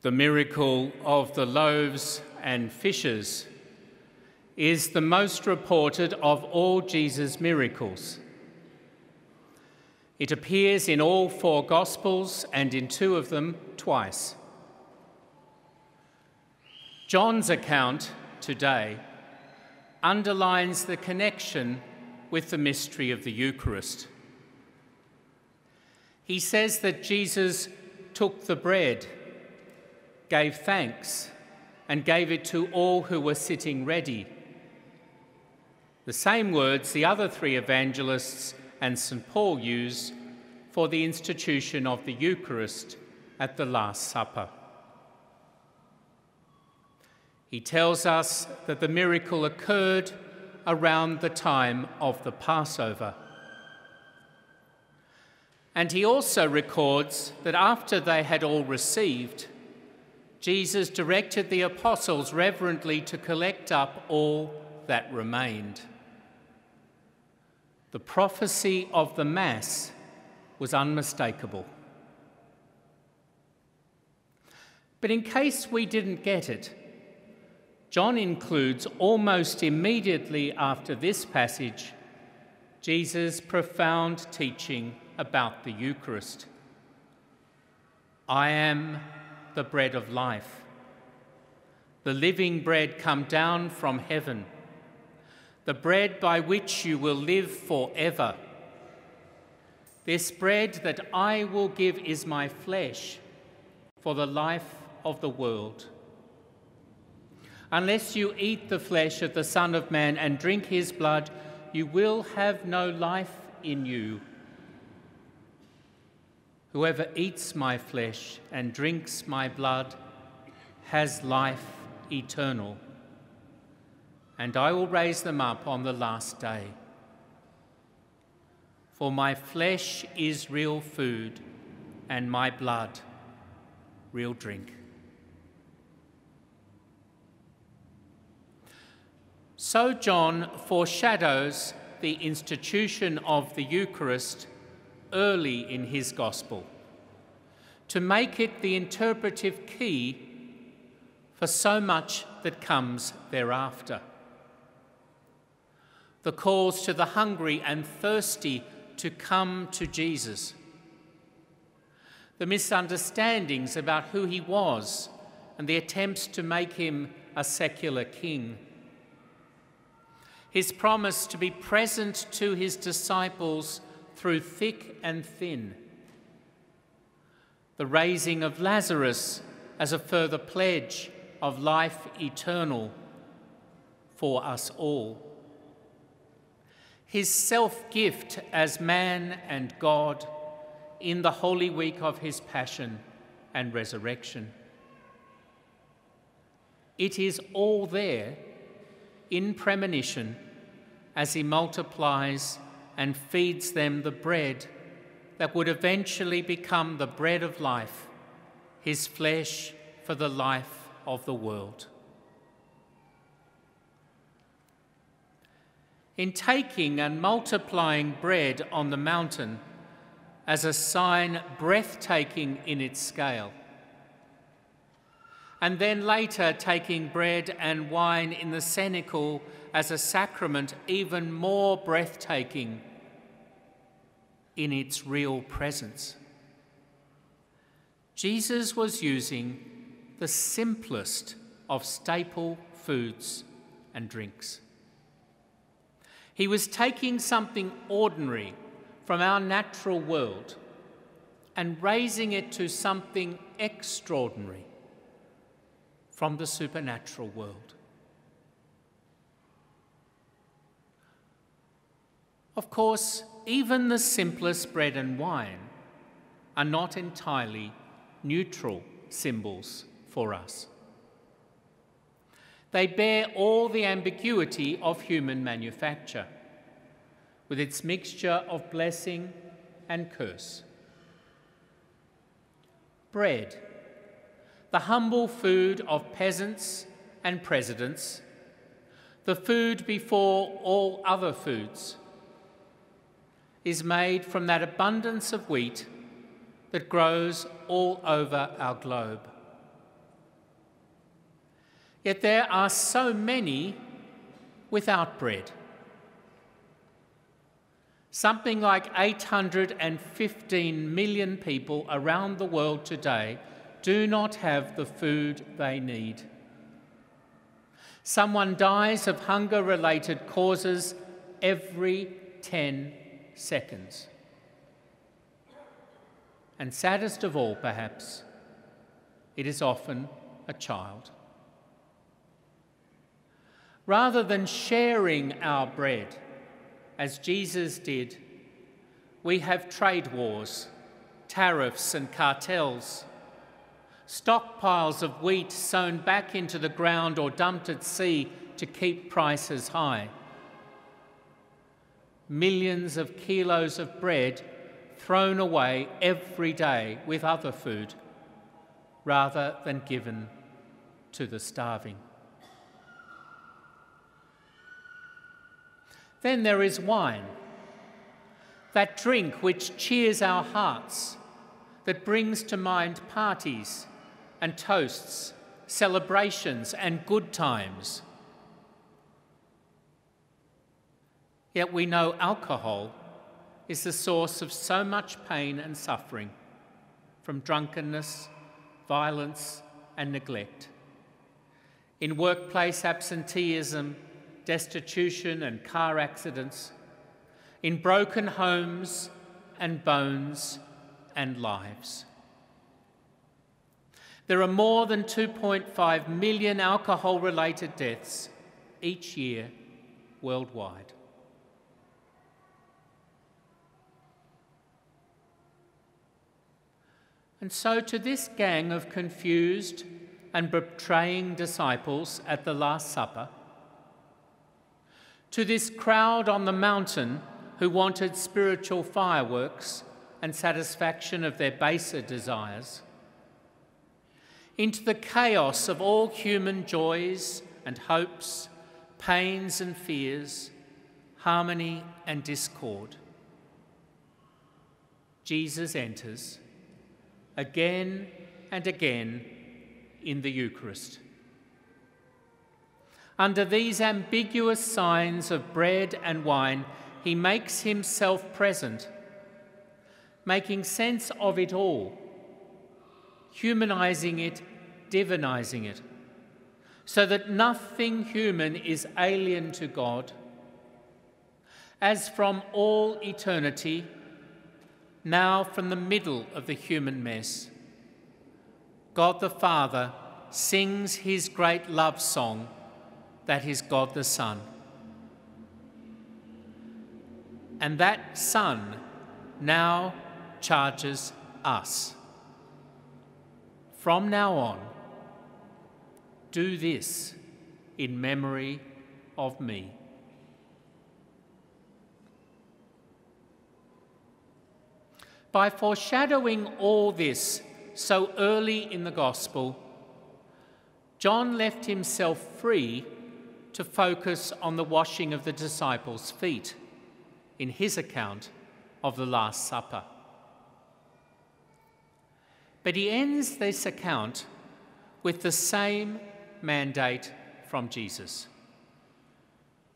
The miracle of the loaves and fishes is the most reported of all Jesus' miracles. It appears in all four Gospels and in two of them twice. John's account today underlines the connection with the mystery of the Eucharist. He says that Jesus took the bread, gave thanks, and gave it to all who were sitting ready. The same words the other three evangelists and St. Paul use for the institution of the Eucharist at the Last Supper. He tells us that the miracle occurred around the time of the Passover. And he also records that after they had all received, Jesus directed the apostles reverently to collect up all that remained. The prophecy of the Mass was unmistakable. But in case we didn't get it, John includes almost immediately after this passage Jesus' profound teaching about the Eucharist. I am the bread of life, the living bread come down from heaven, the bread by which you will live forever. This bread that I will give is my flesh for the life of the world. Unless you eat the flesh of the Son of Man and drink his blood, you will have no life in you. Whoever eats my flesh and drinks my blood has life eternal, and I will raise them up on the last day. For my flesh is real food, and my blood real drink. So John foreshadows the institution of the Eucharist early in his Gospel, to make it the interpretive key for so much that comes thereafter. The calls to the hungry and thirsty to come to Jesus, the misunderstandings about who he was and the attempts to make him a secular king, his promise to be present to his disciples through thick and thin, the raising of Lazarus as a further pledge of life eternal for us all, his self-gift as man and God in the Holy Week of his Passion and Resurrection. It is all there in premonition as he multiplies and feeds them the bread that would eventually become the bread of life, his flesh for the life of the world. In taking and multiplying bread on the mountain as a sign breathtaking in its scale, and then later taking bread and wine in the cenacle as a sacrament even more breathtaking in its real presence, Jesus was using the simplest of staple foods and drinks. He was taking something ordinary from our natural world and raising it to something extraordinary from the supernatural world. Of course, even the simplest bread and wine are not entirely neutral symbols for us. They bear all the ambiguity of human manufacture, with its mixture of blessing and curse. Bread, the humble food of peasants and presidents, the food before all other foods, is made from that abundance of wheat that grows all over our globe. Yet there are so many without bread. Something like 815 million people around the world today do not have the food they need. Someone dies of hunger-related causes every 10 seconds. And saddest of all, perhaps, it is often a child. Rather than sharing our bread, as Jesus did, we have trade wars, tariffs and cartels, stockpiles of wheat sown back into the ground or dumped at sea to keep prices high. Millions of kilos of bread thrown away every day with other food, rather than given to the starving. Then there is wine, that drink which cheers our hearts, that brings to mind parties and toasts, celebrations and good times. Yet we know alcohol is the source of so much pain and suffering, from drunkenness, violence and neglect. In workplace absenteeism, destitution and car accidents, in broken homes and bones and lives. There are more than 2.5 million alcohol-related deaths each year worldwide. And so to this gang of confused and betraying disciples at the Last Supper, to this crowd on the mountain who wanted spiritual fireworks and satisfaction of their baser desires, into the chaos of all human joys and hopes, pains and fears, harmony and discord, Jesus enters again and again in the Eucharist. Under these ambiguous signs of bread and wine, he makes himself present, making sense of it all, humanizing it, divinizing it, so that nothing human is alien to God. As from all eternity, now from the middle of the human mess, God the Father sings his great love song, that is God the Son. And that Son now charges us. From now on, do this in memory of me. By foreshadowing all this so early in the Gospel, John left himself free to focus on the washing of the disciples' feet in his account of the Last Supper. But he ends this account with the same mandate from Jesus.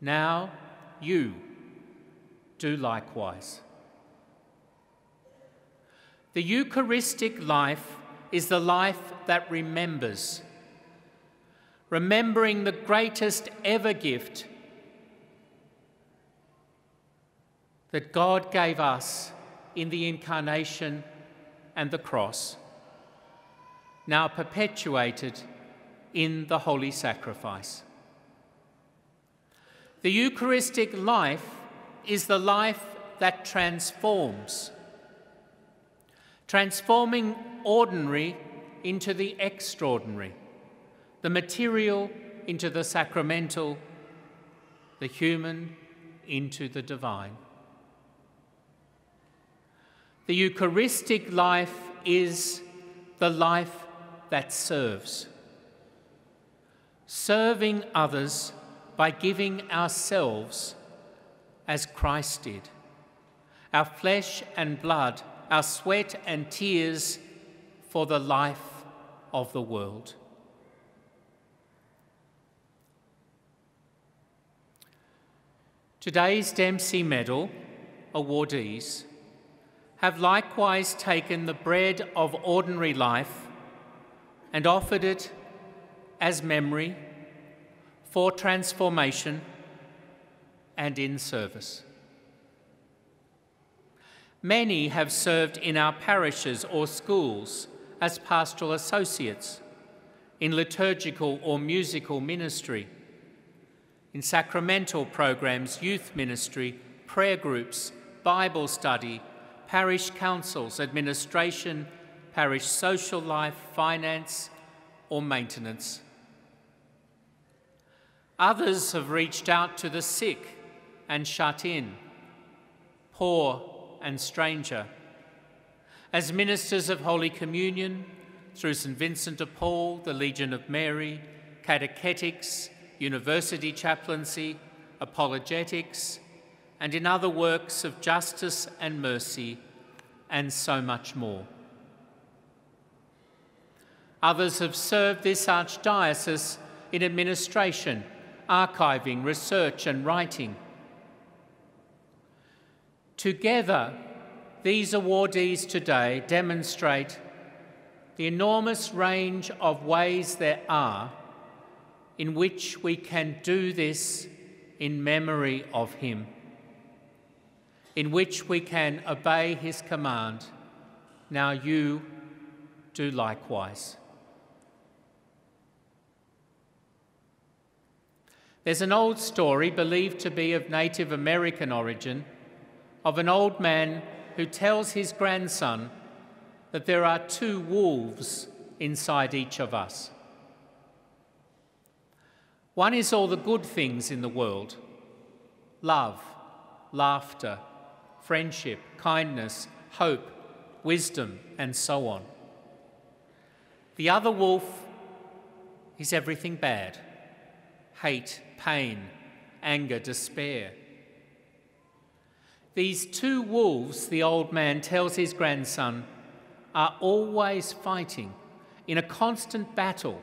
Now you do likewise. The Eucharistic life is the life that remembers, remembering the greatest ever gift that God gave us in the Incarnation and the cross, now perpetuated in the Holy Sacrifice. The Eucharistic life is the life that transforms, transforming ordinary into the extraordinary, the material into the sacramental, the human into the divine. The Eucharistic life is the life that serves, serving others by giving ourselves as Christ did, our flesh and blood, our sweat and tears for the life of the world. Today's Dempsey Medal awardees have likewise taken the bread of ordinary life and offered it as memory, for transformation, and in service. Many have served in our parishes or schools as pastoral associates, in liturgical or musical ministry, in sacramental programs, youth ministry, prayer groups, Bible study, parish councils, administration, parish social life, finance, or maintenance. Others have reached out to the sick and shut in, poor and stranger, as ministers of Holy Communion, through St. Vincent de Paul, the Legion of Mary, catechetics, university chaplaincy, apologetics, and in other works of justice and mercy, and so much more. Others have served this Archdiocese in administration, archiving, research, and writing. Together, these awardees today demonstrate the enormous range of ways there are in which we can do this in memory of him, in which we can obey his command, "Now you do likewise." There's an old story, believed to be of Native American origin, of an old man who tells his grandson that there are 2 wolves inside each of us. One is all the good things in the world: love, laughter, friendship, kindness, hope, wisdom, and so on. The other wolf is everything bad: hate, pain, anger, despair. These 2 wolves, the old man tells his grandson, are always fighting in a constant battle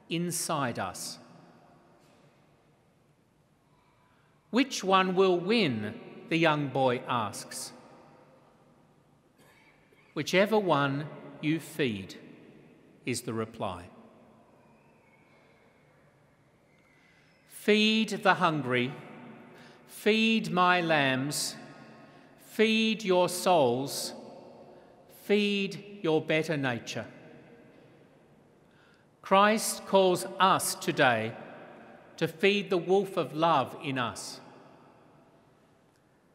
inside us. Which one will win? The young boy asks. Whichever one you feed, is the reply. Feed the hungry, feed my lambs, feed your souls, feed your better nature. Christ calls us today to feed the wolf of love in us,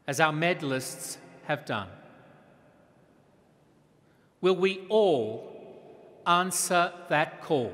as our medalists have done. Will we all answer that call?